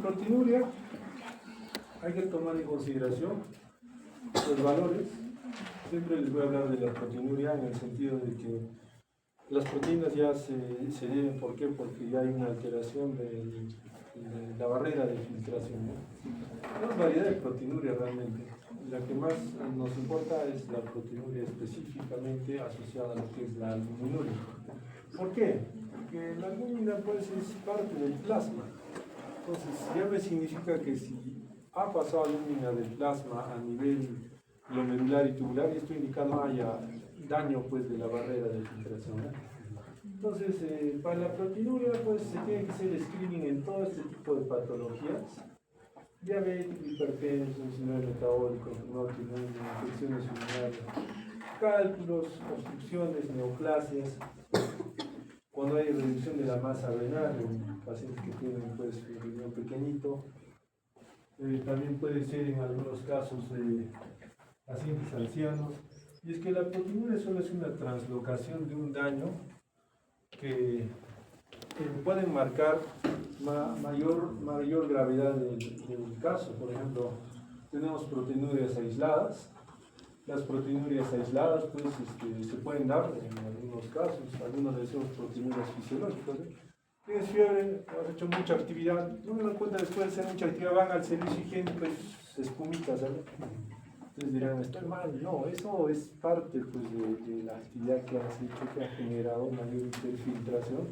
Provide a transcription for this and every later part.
proteinuria hay que tomar en consideración los valores. Siempre les voy a hablar de la proteinuria en el sentido de que las proteínas ya se deben, ¿por qué? Porque ya hay una alteración de la barrera de filtración, ¿no? Hay variedad de proteinuria realmente. La que más nos importa es la proteinuria específicamente asociada a lo que es la albuminuria. ¿Por qué? Porque la albúmina pues es parte del plasma. Entonces ya me significa que si ha pasado albúmina del plasma a nivel glomerular y tubular, esto indica no haya daño pues de la barrera de filtración, ¿no? Entonces para la proteinuria pues se tiene que hacer screening en todo este tipo de patologías: diabético, hipertenso, síndrome metabólico, fenótipo, infecciones urinarias, cálculos, obstrucciones, neoplasias. Cuando hay reducción de la masa renal en pacientes que tienen pues un riñón pequeñito, también puede ser en algunos casos de pacientes ancianos. Y es que la proteinuria solo es una translocación de un daño que pueden marcar mayor gravedad del caso. Por ejemplo, tenemos proteinurias aisladas. Las proteinurias aisladas pues, se pueden dar en algunos casos. Algunos le decimos proteinurias fisiológicas. Tienes fiebre, has hecho mucha actividad, no me dan cuenta, después de hacer mucha actividad van al servicio higiénico y espumitas, ¿sabes? Entonces dirán, estoy mal. No, eso es parte pues, de la actividad que has hecho, que ha generado mayor interfiltración.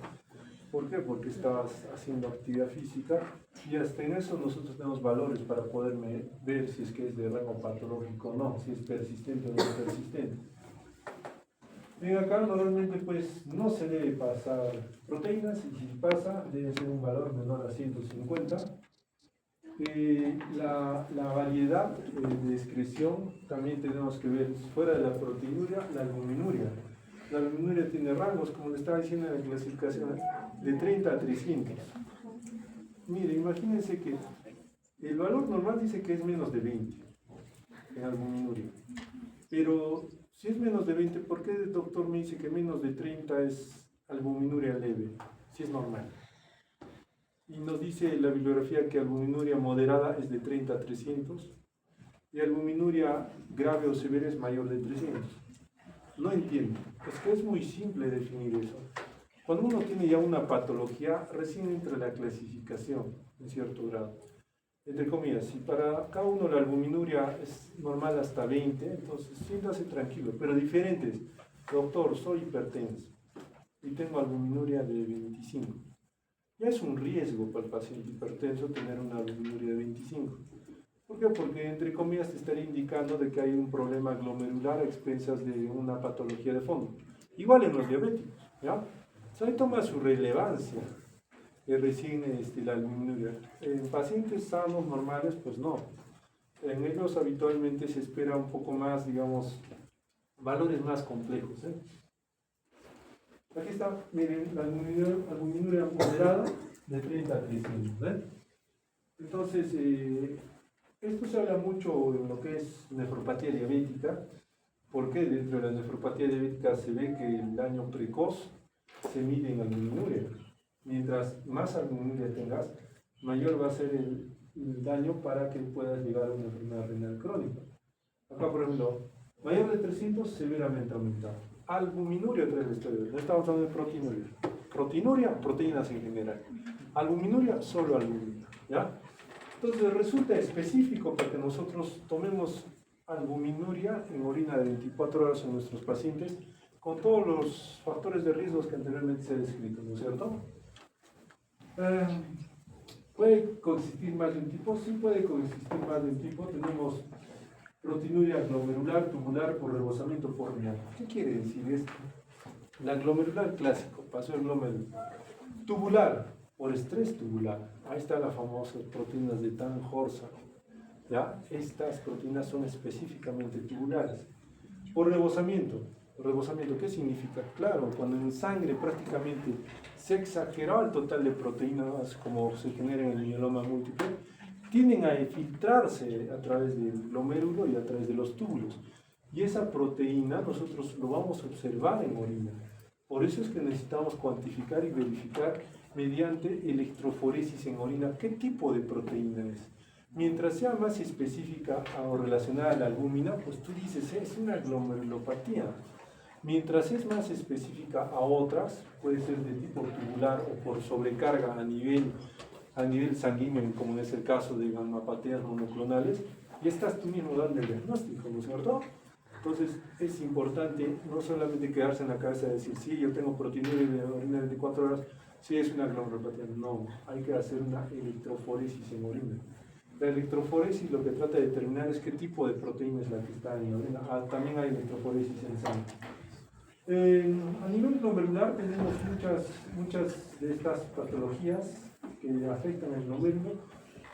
¿Por qué? Porque estabas haciendo actividad física y hasta en eso nosotros tenemos valores para poder ver si es que es de rango patológico o no, si es persistente o no es persistente. Bien, acá normalmente pues no se debe pasar proteínas, y si pasa debe ser un valor menor a 150. La variedad de excreción también tenemos que ver fuera de la proteinuria, la albuminuria. La albuminuria tiene rangos, como le estaba diciendo en la clasificación, de 30 a 300. Mire, imagínense que el valor normal dice que es menos de 20 en albuminuria. Pero si es menos de 20, ¿por qué el doctor me dice que menos de 30 es albuminuria leve? Si es normal. Y nos dice la bibliografía que albuminuria moderada es de 30 a 300 y albuminuria grave o severa es mayor de 300. No entiendo. Es que es muy simple definir eso. Cuando uno tiene ya una patología, recién entra la clasificación en cierto grado. Entre comillas, si para cada uno la albuminuria es normal hasta 20, entonces siéntase tranquilo, pero diferentes. Doctor, soy hipertenso y tengo albuminuria de 25. Ya es un riesgo para el paciente hipertenso tener una albuminuria de 25. ¿Por qué? Porque entre comillas te estaría indicando de que hay un problema glomerular a expensas de una patología de fondo. Igual en los diabéticos, ¿ya? Entonces ahí toma su relevancia recién la albuminuria. En pacientes sanos, normales, pues no. En ellos habitualmente se espera un poco más, digamos, valores más complejos, ¿eh? Aquí está, miren, la albuminuria moderada de 30 a 300, ¿eh? Entonces, esto se habla mucho en lo que es nefropatía diabética, porque dentro de la nefropatía diabética se ve que el daño precoz se mide en albuminuria. Mientras más albuminuria tengas, mayor va a ser el daño para que puedas llegar a una enfermedad renal crónica. Acá, por ejemplo, mayor de 300, severamente aumentado. Albuminuria, otra vez la historia. No estamos hablando de proteinuria. Proteinuria, proteínas en general. Albuminuria, solo albumina, ¿ya? Entonces resulta específico para que nosotros tomemos albuminuria en orina de 24 horas en nuestros pacientes con todos los factores de riesgo que anteriormente se han descrito, ¿no es cierto? ¿Puede coexistir más de un tipo? Sí puede coexistir más de un tipo. Tenemos proteinuria glomerular tubular por rebosamiento por renal. ¿Qué quiere decir esto? La glomerular clásico, pasó el glomérulo. Tubular, por estrés tubular. Ahí están las famosas proteínas de Tan-Horsa. ¿Ya? Estas proteínas son específicamente tubulares. Por rebosamiento. ¿Rebosamiento qué significa? Claro, cuando en sangre prácticamente se exageró el total de proteínas como se genera en el mieloma múltiple, tienden a filtrarse a través del glomérulo y a través de los túbulos. Y esa proteína nosotros lo vamos a observar en orina. Por eso es que necesitamos cuantificar y verificar mediante electroforesis en orina. ¿Qué tipo de proteína es? Mientras sea más específica o relacionada a la albúmina, pues tú dices, es una glomerulopatía. Mientras es más específica a otras, puede ser de tipo tubular o por sobrecarga a nivel sanguíneo, como es el caso de gammapatías monoclonales, y estás tú mismo dando el diagnóstico, ¿no es cierto? Entonces es importante no solamente quedarse en la cabeza y decir, sí, yo tengo proteinuria de orina de 24 horas, sí es una glomerulopatía. No, hay que hacer una electroforesis en orina. La electroforesis lo que trata de determinar es qué tipo de proteína es la que está en la orina. También hay electroforesis en sangre. A nivel glomerular tenemos muchas de estas patologías que afectan el glomérulo,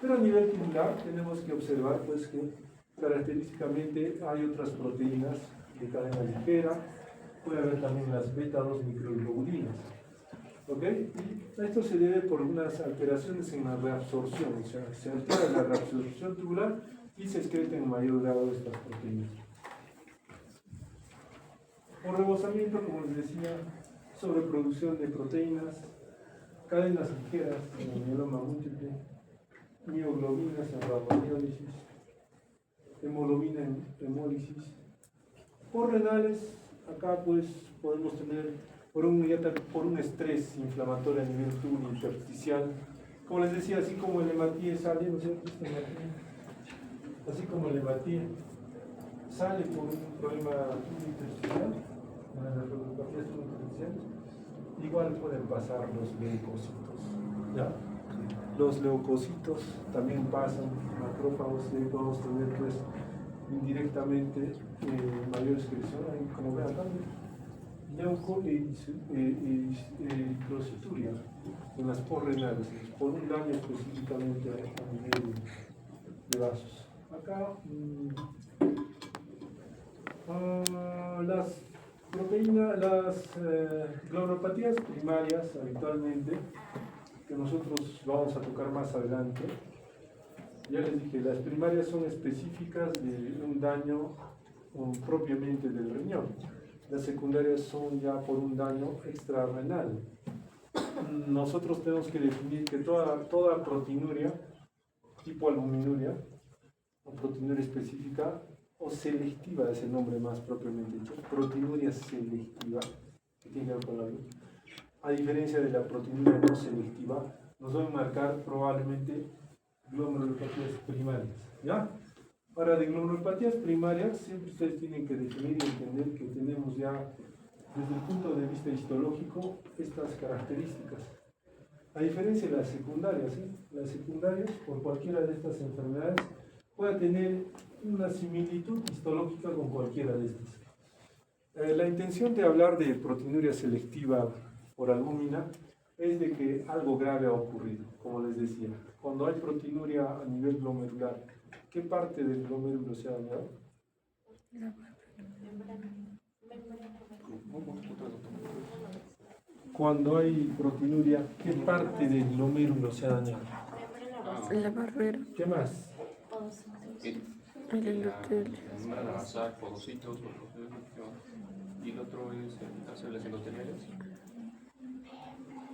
pero a nivel tubular tenemos que observar pues, que característicamente hay otras proteínas de cadena ligera, puede haber también las beta-2 microglobulinas. ¿Ok? Y esto se debe por unas alteraciones en la reabsorción, o sea, se altera la reabsorción tubular y se excreta en mayor grado estas proteínas. Por rebosamiento, como les decía, sobreproducción de proteínas, cadenas ligeras en el mieloma múltiple, mioglobinas en raboniólisis, hemoglobina en hemólisis. Por renales, acá pues podemos tener por un estrés inflamatorio a nivel tubular intersticial. Como les decía, así como el hematíe sale, ¿no es cierto? Así como el hematíe sale por un problema intersticial, en las neuropatías intersticiales, igual pueden pasar los leucocitos, ¿ya? Los leucocitos también pasan, macrófagos, y podemos tener pues indirectamente mayor excreción, como vean acá, leucoericituria en las porrenales, por un daño específicamente a nivel de vasos. Acá las proteínas, las glomerulopatías primarias habitualmente, que nosotros vamos a tocar más adelante, ya les dije, las primarias son específicas de un daño propiamente del riñón. Las secundarias son ya por un daño extrarrenal. Nosotros tenemos que definir que toda proteinuria, tipo albuminuria, o proteinuria específica, o selectiva es el nombre más propiamente dicho, proteinuria selectiva, que tiene que ver con la luz. A diferencia de la proteinuria no selectiva, nos va a marcar probablemente glomerulopatías primarias, ¿ya? Ahora, de glomerulopatías primarias, siempre ustedes tienen que definir y entender que tenemos ya, desde el punto de vista histológico, estas características. A diferencia de las secundarias, ¿sí? Las secundarias, por cualquiera de estas enfermedades, puede tener una similitud histológica con cualquiera de estas. La intención de hablar de proteinuria selectiva por albúmina es de que algo grave ha ocurrido, como les decía. Cuando hay proteinuria a nivel glomerular, ¿qué parte del glomérulo se ha dañado? Cuando hay proteinuria, ¿qué parte del glomérulo se ha dañado? La barrera. ¿Qué más? El endotelio. Membrana basal, podocitos, y el otro es las células endoteliales.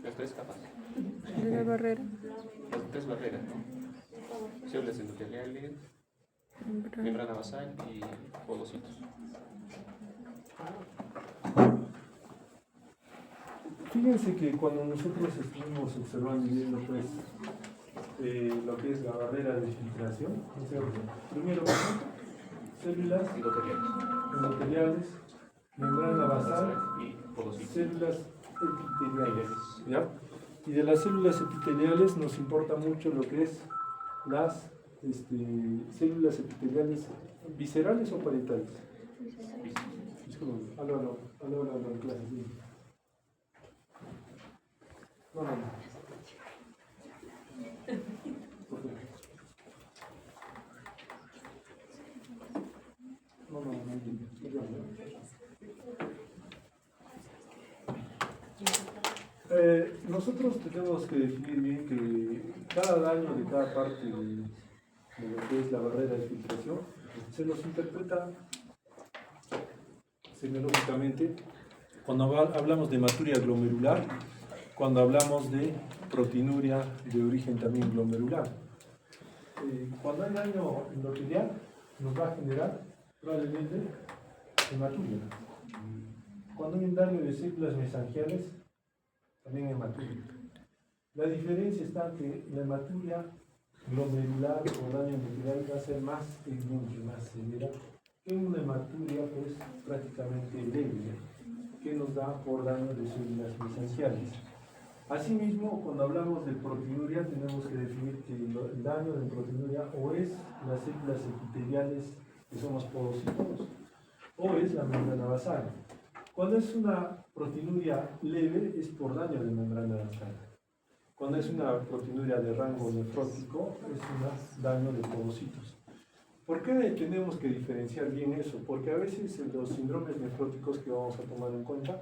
Las tres capas. La barrera. Las tres barreras, ¿no? Células endoteliales, membrana basal y podocitos. Fíjense que cuando nosotros estuvimos observando y viendo pues, lo que es la barrera de filtración, ¿no es cierto? Primero, células endoteliales, membrana basal y podocitos. células epiteliales, ¿ya? Y de las células epiteliales nos importa mucho lo que es las células epiteliales viscerales o parietales. Aló, en clase, sí. No. Nosotros tenemos que definir bien que cada daño de cada parte de lo que es la barrera de filtración se nos interpreta semiológicamente. Cuando hablamos de hematuria glomerular, cuando hablamos de proteinuria de origen también glomerular. Cuando hay daño endotelial, nos va a generar probablemente hematuria. Cuando hay un daño de células mesangiales, también hematuria. La diferencia está que la hematuria glomerular o daño endotelial va a ser más evidente, más severa que una hematuria pues prácticamente leve, que nos da por daño de células mesangiales. Asimismo, cuando hablamos de proteinuria, tenemos que definir que el daño de proteinuria o es las células epiteliales que son los podocitos, o es la membrana basal. Cuando es una proteinuria leve, es por daño de membrana basal. Cuando es una proteinuria de rango nefrótico, es un daño de podocitos. ¿Por qué tenemos que diferenciar bien eso? Porque a veces los síndromes nefróticos que vamos a tomar en cuenta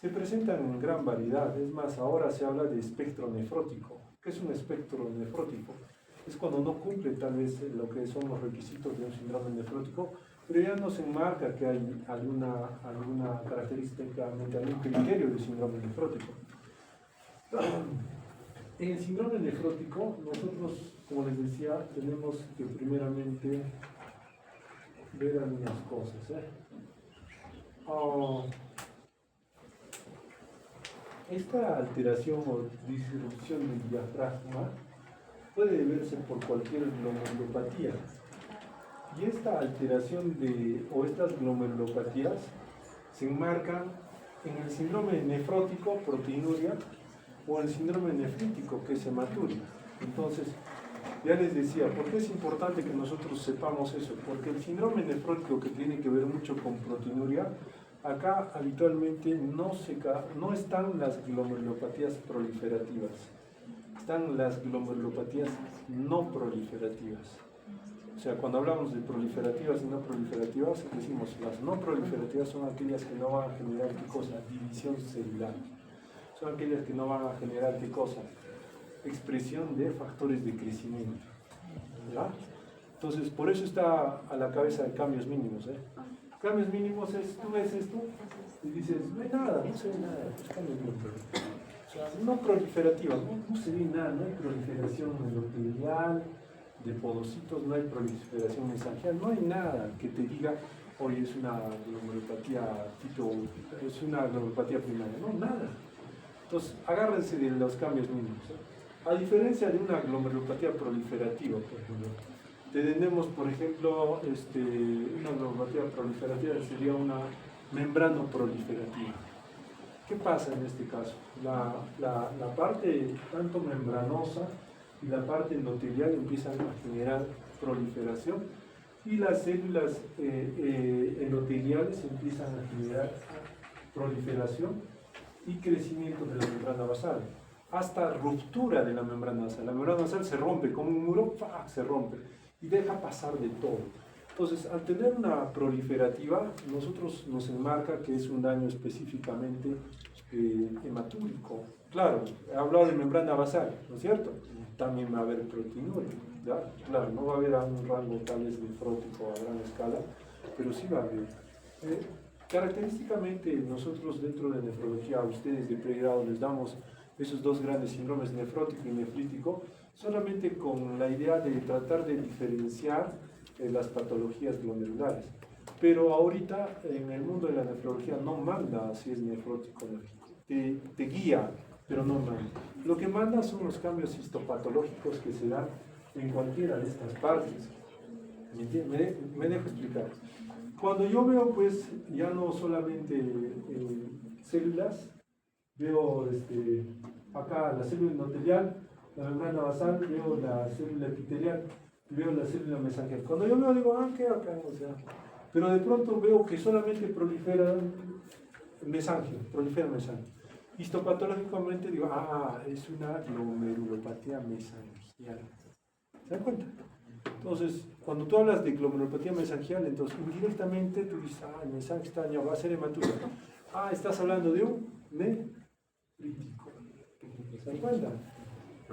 se presentan en gran variedad. Es más, ahora se habla de espectro nefrótico. ¿Qué es un espectro nefrótico? Es cuando no cumple tal vez lo que son los requisitos de un síndrome nefrótico, pero ya nos enmarca que hay alguna característica, algún criterio de síndrome nefrótico. En el síndrome nefrótico, nosotros, como les decía, tenemos que primeramente ver algunas cosas. Esta alteración o disrupción del diafragma puede deberse por cualquier glomerulopatía. Y esta alteración o estas glomerulopatías se enmarcan en el síndrome nefrótico, proteinuria, o el síndrome nefrítico, que es hematuria. Entonces, ya les decía, ¿por qué es importante que nosotros sepamos eso? Porque el síndrome nefrótico, que tiene que ver mucho con proteinuria, acá habitualmente no están las glomerulopatías proliferativas, están las glomerulopatías no proliferativas. O sea, cuando hablamos de proliferativas y no proliferativas, decimos las no proliferativas son aquellas que no van a generar ¿qué cosa? División celular. Son aquellas que no van a generar ¿qué cosa? Expresión de factores de crecimiento. ¿Ya? Entonces, por eso está a la cabeza de cambios mínimos. Cambios mínimos es, tú ves esto y dices, no hay nada, no se ve nada, pues cambios mínimos. O sea, no proliferativa, no se ve nada, no hay proliferación endotelial, de podocitos, no hay proliferación mesangial, no hay nada que te diga, oye, es una glomerulopatía tipo, es una glomerulopatía primaria, no, nada. Entonces, agárrense de los cambios mínimos. A diferencia de una glomerulopatía proliferativa, por ejemplo, tenemos, por ejemplo, una glomerulopatía proliferativa sería una membrano proliferativa. ¿Qué pasa en este caso? La parte tanto membranosa y la parte endotelial empiezan a generar proliferación y las células endoteliales empiezan a generar proliferación y crecimiento de la membrana basal, hasta ruptura de la membrana basal. La membrana basal se rompe como un muro, ¡pah!, se rompe y deja pasar de todo. Entonces, al tener una proliferativa, nosotros nos enmarca que es un daño específicamente hematúrico. Claro, he hablado de membrana basal, ¿no es cierto? También va a haber proteinuria, ¿ya? Claro, no va a haber un rango tal vez nefrótico a gran escala, pero sí va a haber. Característicamente, nosotros dentro de nefrología, a ustedes de pregrado les damos esos dos grandes síndromes, nefrótico y nefrítico, solamente con la idea de tratar de diferenciar las patologías glomerulares. Pero ahorita en el mundo de la nefrología no manda si es nefrótico o nefrítico, te guía, pero no manda. Lo que manda son los cambios histopatológicos que se dan en cualquiera de estas partes. Me dejo explicar. Cuando yo veo, pues, ya no solamente células, veo acá la célula endotelial, la membrana basal, veo la célula epitelial, veo la célula mesangial. Cuando yo veo, digo, ¿qué acá? O sea, pero de pronto veo que solamente prolifera mesangio, Histopatológicamente digo, es una glomerulopatía mesangial. ¿Se dan cuenta? Entonces, cuando tú hablas de glomerulopatía mesangial, entonces indirectamente tú dices, el mesangio está dañado, va a ser hematuria. Estás hablando de un nefrítico. ¿Se dan cuenta?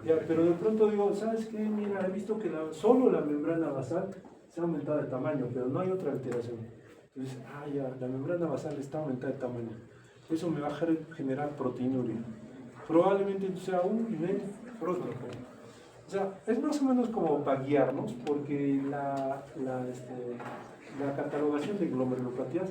Ya, pero de pronto digo, ¿sabes qué? Mira, he visto que solo la membrana basal se ha aumentado de tamaño, pero no hay otra alteración. Entonces, la membrana basal está aumentada de tamaño. Eso me va a generar proteinuria. Probablemente sea un nefrótropo. O sea, es más o menos como para guiarnos, porque la catalogación de glomerulopatías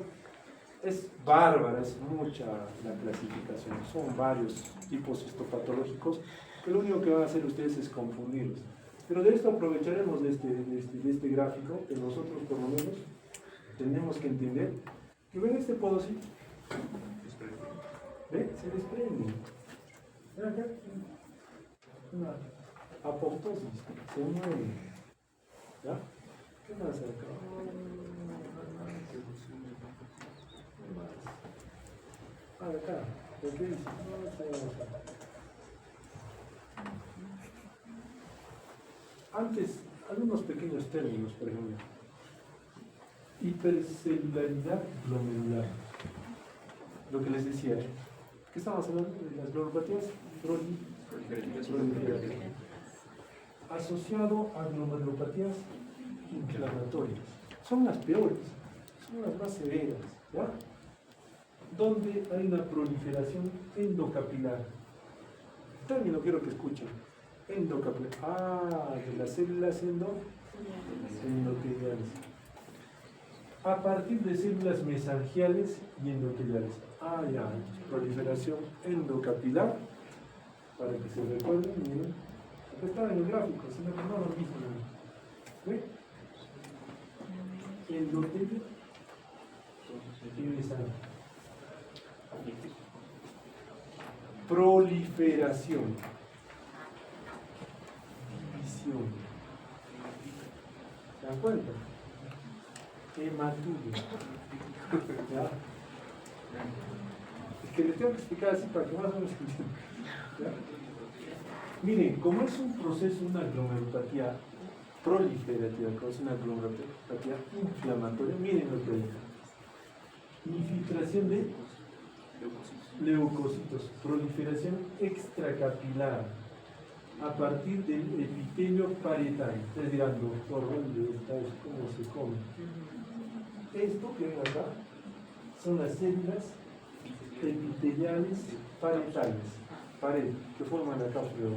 es bárbara, es mucha la clasificación, son varios tipos histopatológicos, que lo único que van a hacer ustedes es confundirlos. Pero de esto aprovecharemos de este gráfico, que nosotros por lo menos tenemos que entender, que ven este podocito, ¿ve? Se desprende. Ven acá, una apoptosis, se mueve. ¿Ya? ¿Qué más acá? Acá, ¿qué dice? Antes, algunos pequeños términos, por ejemplo. Hipercelularidad glomerular. Lo que les decía, ¿qué estamos hablando? De las glomerulopatías proliferativas. Asociado a glomerulopatías inflamatorias. Son las peores, son las más severas, ¿ya? Donde hay una proliferación endocapilar. Término quiero que escuchen. Endocapilar. De las células endoteliales. A partir de células mesangiales y endoteliales. Ya. Proliferación endocapilar. Para que se recuerden, miren. Acá está en el gráfico, sino que no lo mismo. ¿Ve? Endotelio y mesangial. Proliferación, división, ¿se dan cuenta? Hematuria. ¿Ya? Es que les tengo que explicar así para que más o menos entiendan. Miren, como es un proceso, una glomerulopatía proliferativa, como es una glomerulopatía inflamatoria, miren lo que dice. Infiltración de leucocitos, proliferación extracapilar a partir del epitelio parietal. Ustedes dirán, doctor, ¿dónde está eso? ¿Cómo se come? Esto que ven acá son las células epiteliales parietales, pared, que forman la cápsula de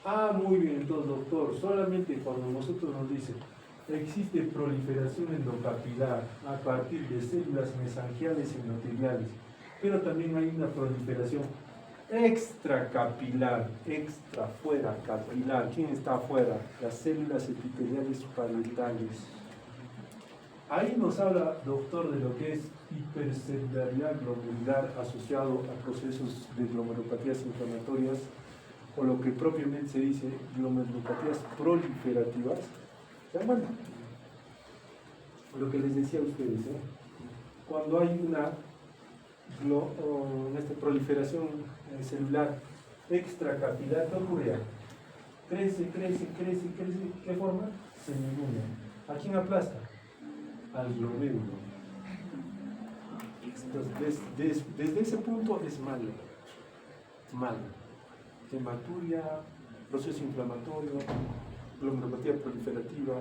Bonjour. Muy bien, entonces, doctor, solamente cuando nosotros nos dicen existe proliferación endocapilar a partir de células mesangiales y endoteliales, pero también hay una proliferación extracapilar, extra, fuera, capilar. ¿Quién está afuera? Las células epiteliales parietales. Ahí nos habla, doctor, de lo que es hipercelularidad glomerular asociado a procesos de glomerulopatías inflamatorias, o lo que propiamente se dice glomerulopatías proliferativas. ¿Se dan cuenta? Lo que les decía a ustedes, cuando hay una proliferación celular extracapilar, ¿qué ocurre? Crece, ¿qué forma? Semilunia. ¿A quién aplasta? Al glomérulo. Entonces, desde ese punto es malo. Hematuria, proceso inflamatorio, glomerulopatía proliferativa,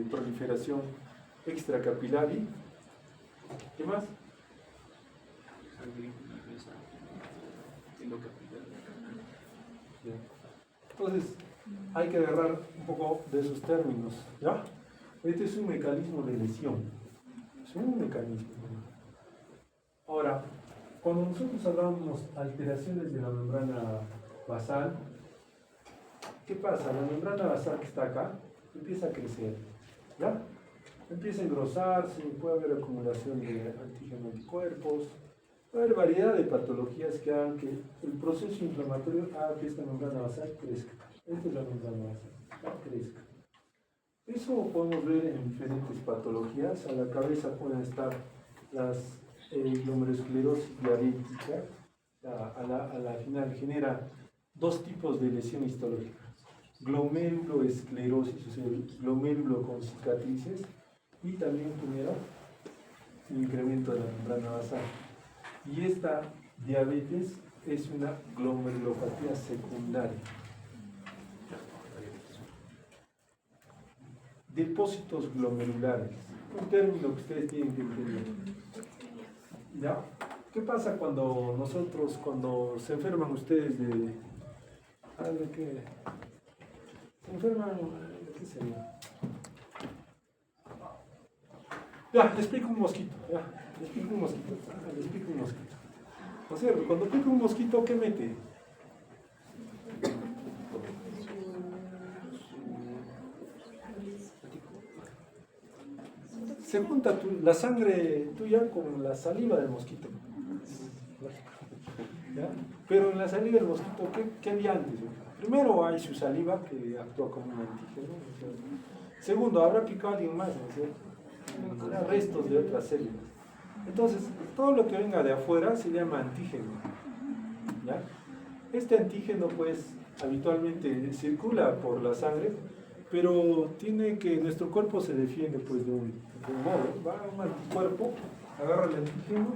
proliferación extracapilar y ¿qué más? Entonces, hay que agarrar un poco de esos términos, ¿ya? Este es un mecanismo de lesión. Es un mecanismo. Ahora, cuando nosotros hablamos alteraciones de la membrana basal, ¿qué pasa? La membrana basal que está acá empieza a crecer, ¿ya? Empieza a engrosarse, puede haber acumulación de antígenos anticuerpos, puede haber variedad de patologías que hagan que el proceso inflamatorio haga que esta membrana basal crezca. Esta es la membrana basal, crezca. Eso podemos ver en diferentes patologías. A la cabeza pueden estar las glomerulosclerosis diabética. A la final genera dos tipos de lesión histológica: glomeruloesclerosis, o sea, el glomérulo con cicatrices, y también genera un incremento de la membrana basal. Y esta diabetes es una glomerulopatía secundaria. Depósitos glomerulares, un término que ustedes tienen que entender. ¿Ya? ¿Qué pasa cuando se enferman ustedes de algo que se enferman, ¿qué sería? Ya, les explico un mosquito, les explico un mosquito. ¿No es cierto? Cuando pica un mosquito, ¿qué mete? Se junta la sangre tuya con la saliva del mosquito. ¿Ya? Pero en la saliva del mosquito, ¿qué había antes? Primero hay su saliva que actúa como un antígeno. Segundo, habrá picado a alguien más, ¿no es cierto? Habrá restos de otras células. Entonces, todo lo que venga de afuera se llama antígeno. ¿Ya? Este antígeno, pues, habitualmente circula por la sangre, pero nuestro cuerpo se defiende, pues, de un modo. Va a un anticuerpo, agarra el antígeno,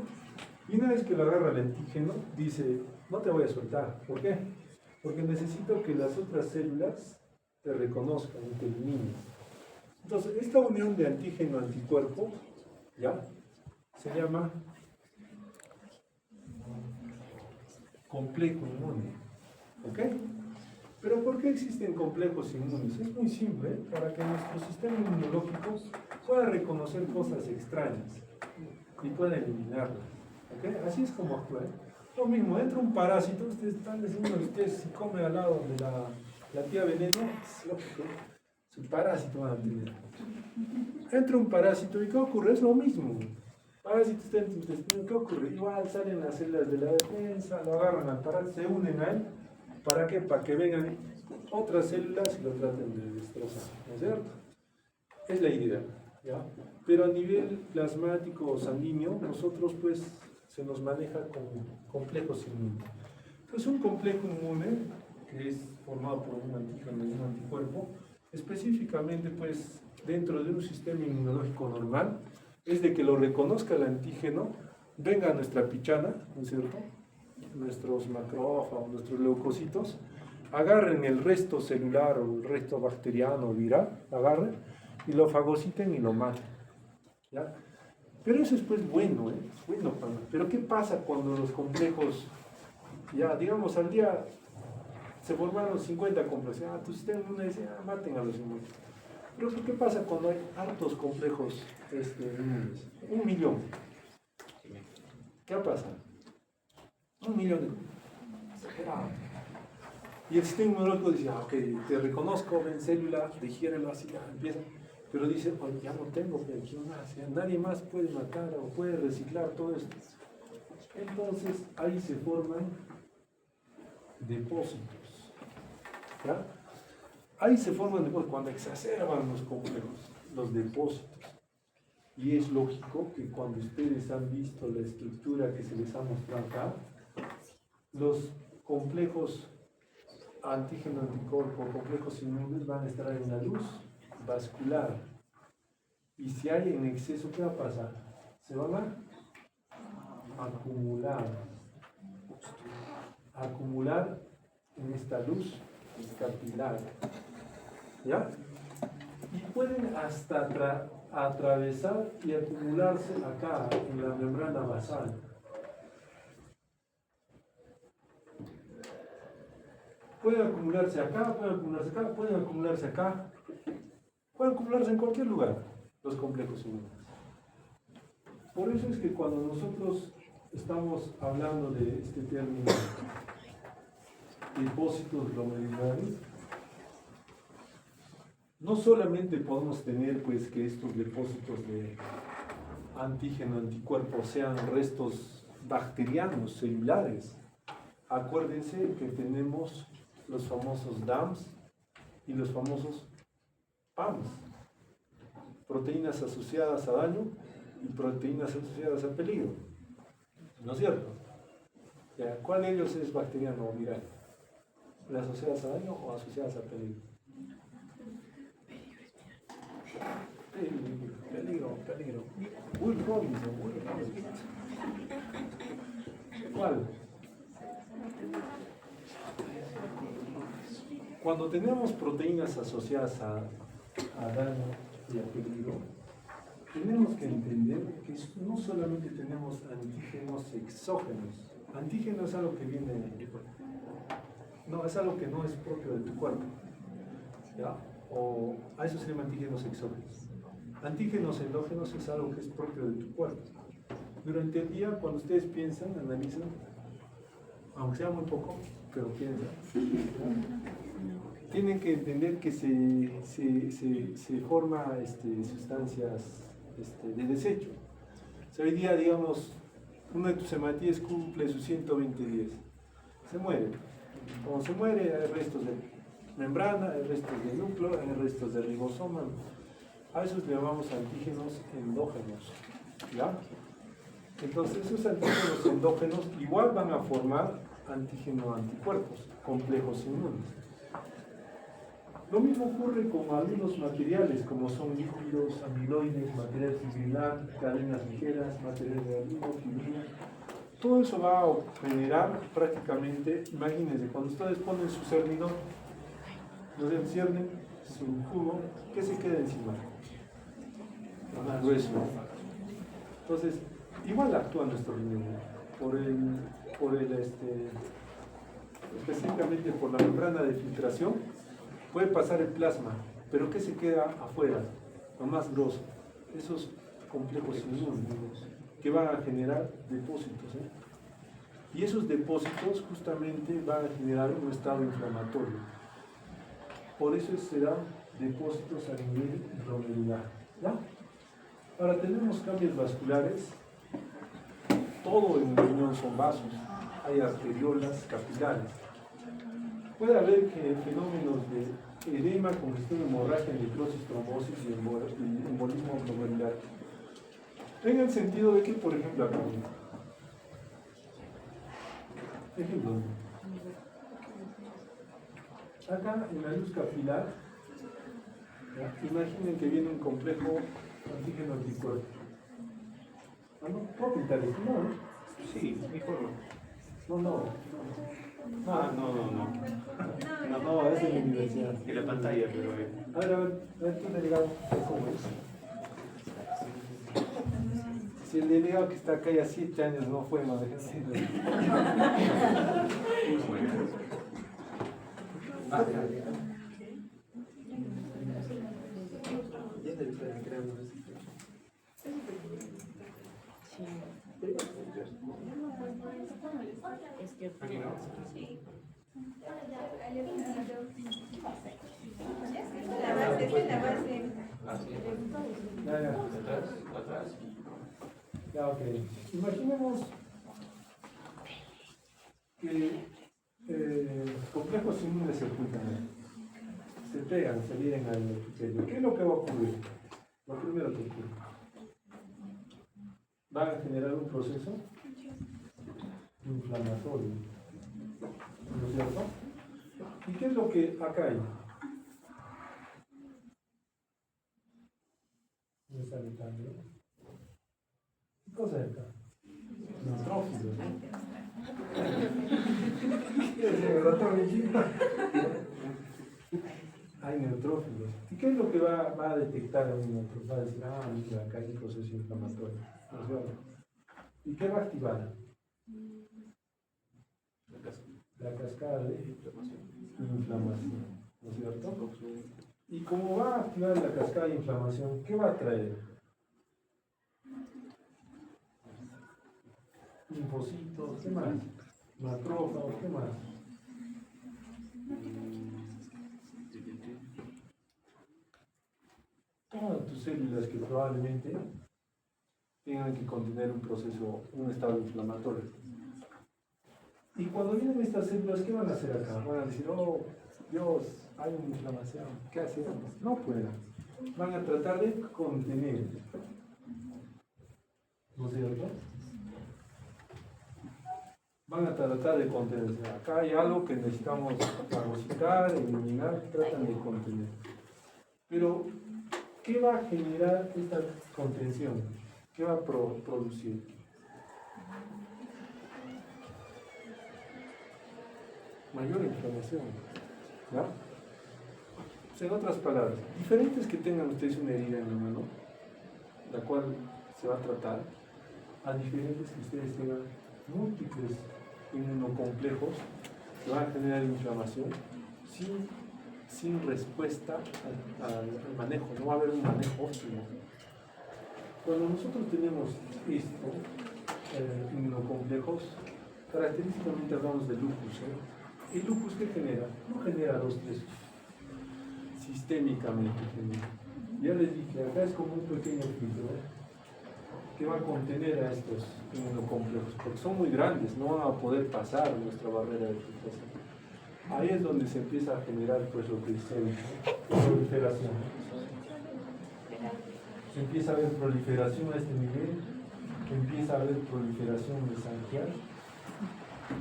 y una vez que lo agarra el antígeno, dice, no te voy a soltar. ¿Por qué? Porque necesito que las otras células te reconozcan y te eliminen. Entonces, esta unión de antígeno-anticuerpo, ¿ya? Se llama complejo inmune. ¿Ok? Pero ¿por qué existen complejos inmunes? Es muy simple, para que nuestro sistema inmunológico pueda reconocer cosas extrañas y pueda eliminarlas. ¿Ok? Así es como actúa. Lo mismo, entra un parásito, ustedes están diciendo que usted si come al lado de la tía veneno, es lógico, su parásito va a tener. Entra un parásito y ¿qué ocurre? Es lo mismo. Parásito está en tu intestino, ¿qué ocurre? Igual salen las células de la defensa, lo agarran al parásito, se unen a él. ¿Para qué? Para que vengan otras células y lo traten de destrozar, ¿no es cierto? Es la idea, ¿ya? Pero a nivel plasmático o sanguíneo, nosotros pues se nos maneja con complejos inmunes. Entonces un complejo inmune, que es formado por un antígeno y un anticuerpo, específicamente pues dentro de un sistema inmunológico normal, es de que lo reconozca el antígeno, venga a nuestra pichana, ¿no es cierto?, nuestros macrófagos, nuestros leucocitos, agarren el resto celular o el resto bacteriano o viral, agarren y lo fagociten y lo maten. ¿Ya? Pero eso es pues bueno, bueno, pero ¿qué pasa cuando los complejos, ya digamos al día se formaron 50 complejos, tu sistema inmune dice, maten a los inmunes. Pero ¿qué pasa cuando hay hartos complejos inmunes? 1 millón. ¿Qué pasa? 1 millón de... Exagerado. Y el sistema inmunológico dice, ok, te reconozco, ven célula, digiérelo así, ya empieza. Pero dice, oye, ya no tengo ¿quién más? Ya nadie más puede matar o puede reciclar todo esto. Entonces ahí se forman depósitos. ¿Ya? Ahí se forman depósitos cuando exacerban los complejos, los depósitos. Y es lógico que cuando ustedes han visto la estructura que se les ha mostrado acá, los complejos antígeno-anticuerpo, complejos inmunes van a estar en la luz vascular. Y si hay en exceso, ¿qué va a pasar? Se van a acumular en esta luz capilar. ¿Ya? Y pueden hasta atravesar y acumularse acá, en la membrana basal. Pueden acumularse acá, pueden acumularse acá, pueden acumularse acá. Pueden acumularse en cualquier lugar, los complejos inmunes. Por eso es que cuando nosotros estamos hablando de este término depósitos glomerulares, no solamente podemos tener pues que estos depósitos de antígeno, anticuerpos sean restos bacterianos, celulares. Acuérdense que tenemos los famosos DAMs y los famosos PAMs, proteínas asociadas a daño y proteínas asociadas a peligro, ¿no es cierto? ¿Ya? ¿Cuál de ellos es bacteriano o viral? ¿Las asociadas a daño o asociadas a peligro? Peligro. Will Robinson. ¿Cuál? Cuando tenemos proteínas asociadas a daño y a peligro, tenemos que entender que no solamente tenemos antígenos exógenos. Antígeno es algo que viene de tu cuerpo. No, es algo que no es propio de tu cuerpo. ¿Ya? O a eso se llaman antígenos exógenos. Antígenos endógenos es algo que es propio de tu cuerpo. Durante el día, cuando ustedes piensan, analizan, aunque sea muy poco, pero piensan, tienen que entender que se forman sustancias de desecho. O sea, hoy día, digamos, uno de tus hematíes cumple sus 120 días. Se muere. Cuando se muere, hay restos de membrana, hay restos de núcleo, hay restos de ribosoma. A esos le llamamos antígenos endógenos. ¿Ya? Entonces, esos antígenos endógenos igual van a formar antígeno-anticuerpos, complejos inmunes. Lo mismo ocurre con algunos materiales, como son lípidos, amiloides, material fibrilar, cadenas ligeras, material de fibrina. Todo eso va a generar prácticamente, imagínense, cuando ustedes ponen su cernidor, lo ciernen, su jugo, ¿qué se queda encima? Grueso. Entonces, igual actúa nuestro riñón, específicamente por la membrana de filtración, puede pasar el plasma, pero ¿qué se queda afuera? Lo más grosso, esos complejos inmunes que van a generar depósitos. Y esos depósitos justamente van a generar un estado inflamatorio. Por eso se dan depósitos a nivel glomerular. ¿Ya? Ahora tenemos cambios vasculares. Todo en el riñón son vasos. Hay arteriolas capilares. Puede haber fenómenos de edema, congestión hemorrágica, necrosis, trombosis y embolismo glomerular. En el sentido de que, por ejemplo, acá, acá en la luz capilar, ¿ya? Imaginen que viene un complejo antígeno anticuerpo. ¿No? ¿Puedo pintar esto? No. Sí, mejor. No. No, Es en la universidad. en la pantalla, pero... A ver, tu delegado, ¿cómo es? Si el delegado que está acá ya 7 años no fue, no déjense. Aquí no. Ya. Atrás. Ya, ok. Imaginemos que complejos inmunes se ocultan, se pegan, se adhieren al epitelio. ¿Qué es lo que va a ocurrir? Lo primero que ocurre. Van a generar un proceso inflamatorio. ¿No es cierto? ¿Y qué es lo que acá hay? ¿Dónde está el cambio? ¿Qué cosa hay acá? Neutrófilos. Hay neutrófilos. ¿Y qué es lo que va a detectar un neutrófilo? Va a decir, mira, acá hay un proceso inflamatorio. ¿No es cierto? ¿Y qué va a activar? La cascada de inflamación. ¿No es cierto? Y como va a activar la cascada de inflamación, ¿qué va a traer? Linfocitos, ¿qué más? Macrófagos, ¿qué más? Todas tus células que probablemente tengan que contener un estado inflamatorio. Y cuando vienen estas células, ¿qué van a hacer acá? Van a decir, oh, Dios, hay una inflamación, ¿qué hacemos? No pueden. Van a tratar de contener. ¿No es cierto? Van a tratar de contener. Acá hay algo que necesitamos fagocitar, eliminar, tratan de contener. Pero, ¿qué va a generar esta contención? ¿Qué va a producir? Mayor inflamación. ¿Ya? O sea, en otras palabras, diferentes que tengan ustedes una herida en la mano, la cual se va a tratar, a diferentes que ustedes tengan múltiples inmunocomplejos que van a generar inflamación sin respuesta al manejo, no va a haber un manejo óptimo. Cuando nosotros tenemos esto, inmunocomplejos, característicamente hablamos de lupus. ¿El lupus qué genera? No genera dos, tres, sistémicamente genera. Ya les dije, acá es como un pequeño filtro que va a contener a estos inmunocomplejos, porque son muy grandes, no van a poder pasar nuestra barrera de filtración. Ahí es donde se empieza a generar pues lo que se dice, proliferación. Se empieza a ver proliferación a este nivel, empieza a haber proliferación mesangial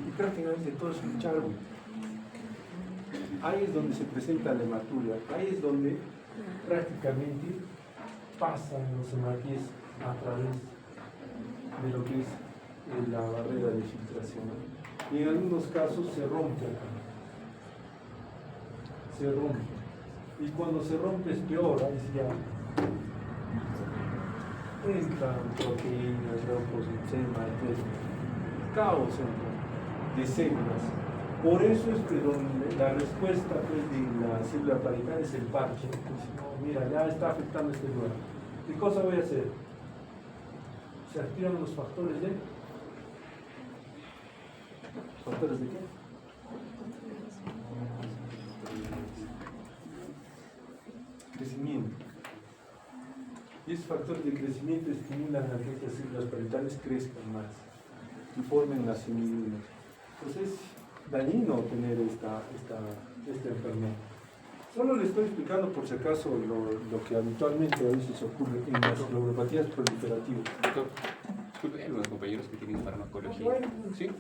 y prácticamente todo es un charco. Ahí es donde se presenta la hematuria, ahí es donde prácticamente pasan los hematíes a través de lo que es la barrera de filtración. Y en algunos casos se rompe acá. Se rompe. Y cuando se rompe es peor, ahí sí ya entran proteínas, leucocitema, caos de células. Por eso es que la respuesta pues, de la célula parietal es el parche. No, mira, ya está afectando este lugar. ¿Qué cosa voy a hacer? Se activan los factores de... ¿Factores de qué? Crecimiento. Y esos factores de crecimiento estimulan a que estas células parietales crezcan más y formen las semilunas. Entonces es dañino tener esta enfermedad. Solo le estoy explicando por si acaso lo que habitualmente a veces ocurre en las neuropatías proliferativas. Doctor, disculpe, hay algunos compañeros que tienen farmacología. ¿Sí?